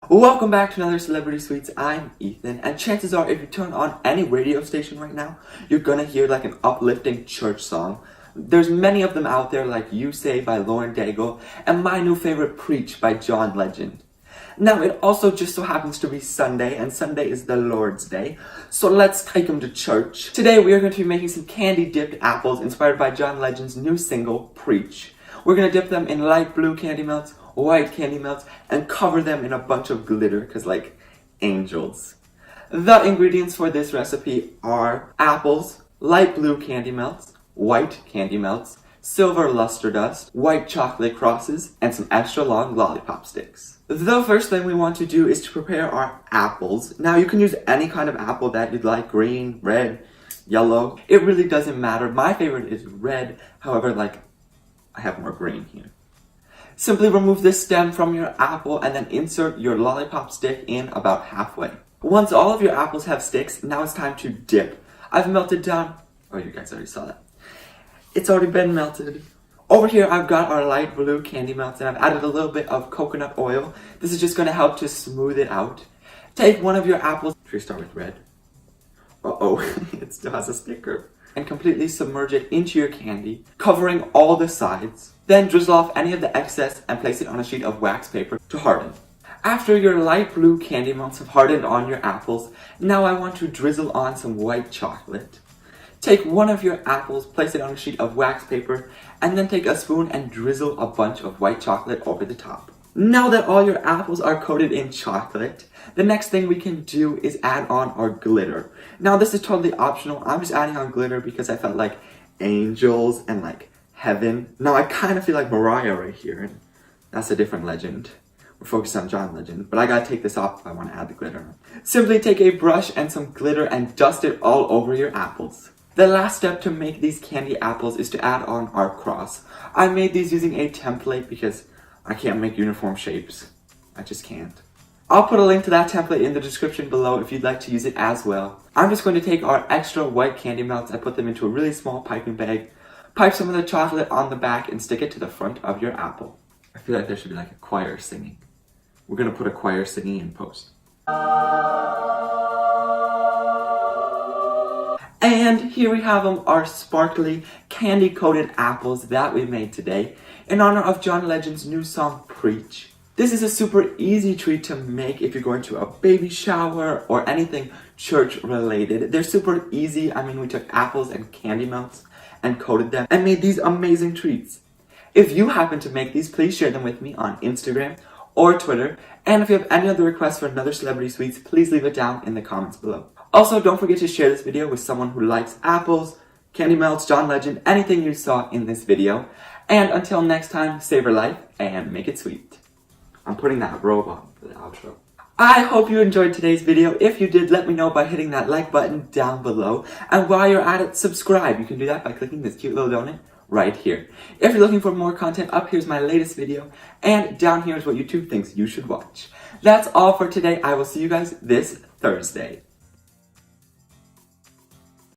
Welcome back to another Celebrity Sweets. I'm Ethan, and chances are if you turn on any radio station right now, you're gonna hear like an uplifting church song. There's many of them out there, like You Say by Lauren Daigle, and my new favorite, Preach by John Legend. Now, it also just so happens to be Sunday, and Sunday is the Lord's Day, so let's take them to church. Today we are going to be making some candy-dipped apples inspired by John Legend's new single, Preach. We're going to dip them in light blue candy melts, white candy melts, and cover them in a bunch of glitter, because like angels. The ingredients for this recipe are apples, light blue candy melts, white candy melts, silver luster dust, white chocolate crosses, and some extra long lollipop sticks. The first thing we want to do is to prepare our apples. Now you can use any kind of apple that you'd like, green, red, yellow. It really doesn't matter. My favorite is red, however, like I have more green here. Simply remove the stem from your apple and then insert your lollipop stick in about halfway. Once all of your apples have sticks, now it's time to dip. I've melted down, oh you guys already saw that. It's already been melted. Over here I've got our light blue candy melts and I've added a little bit of coconut oil. This is just going to help to smooth it out. Take one of your apples, should we start with red? Uh-oh, it still has a sticker. And completely submerge it into your candy, covering all the sides. Then drizzle off any of the excess and place it on a sheet of wax paper to harden. After your light blue candy melts have hardened on your apples, now I want to drizzle on some white chocolate. Take one of your apples, place it on a sheet of wax paper, and then take a spoon and drizzle a bunch of white chocolate over the top. Now that all your apples are coated in chocolate, the next thing we can do is add on our glitter. Now this is totally optional. I'm just adding on glitter because I felt like angels and like heaven. Now I kind of feel like Mariah right here, and that's a different legend. We're focused on John Legend, but I gotta take this off if I want to add the glitter. Simply take a brush and some glitter and dust it all over your apples. The last step to make these candy apples is to add on our cross. I made these using a template because I can't make uniform shapes. I just can't. I'll put a link to that template in the description below if you'd like to use it as well. I'm just going to take our extra white candy melts and put them into a really small piping bag, pipe some of the chocolate on the back, and stick it to the front of your apple. I feel like there should be like a choir singing. We're going to put a choir singing in post. And here we have them, our sparkly, candy-coated apples that we made today in honor of John Legend's new song, Preach. This is a super easy treat to make if you're going to a baby shower or anything church-related. They're super easy. I mean, we took apples and candy melts and coated them and made these amazing treats. If you happen to make these, please share them with me on Instagram or Twitter. And if you have any other requests for another Celebrity Sweets, please leave it down in the comments below. Also, don't forget to share this video with someone who likes apples, candy melts, John Legend, anything you saw in this video. And until next time, savor life and make it sweet. I'm putting that robe on for the outro. I hope you enjoyed today's video. If you did, let me know by hitting that like button down below. And while you're at it, subscribe. You can do that by clicking this cute little donut right here. If you're looking for more content, up here's my latest video. And down here is what YouTube thinks you should watch. That's all for today. I will see you guys this Thursday.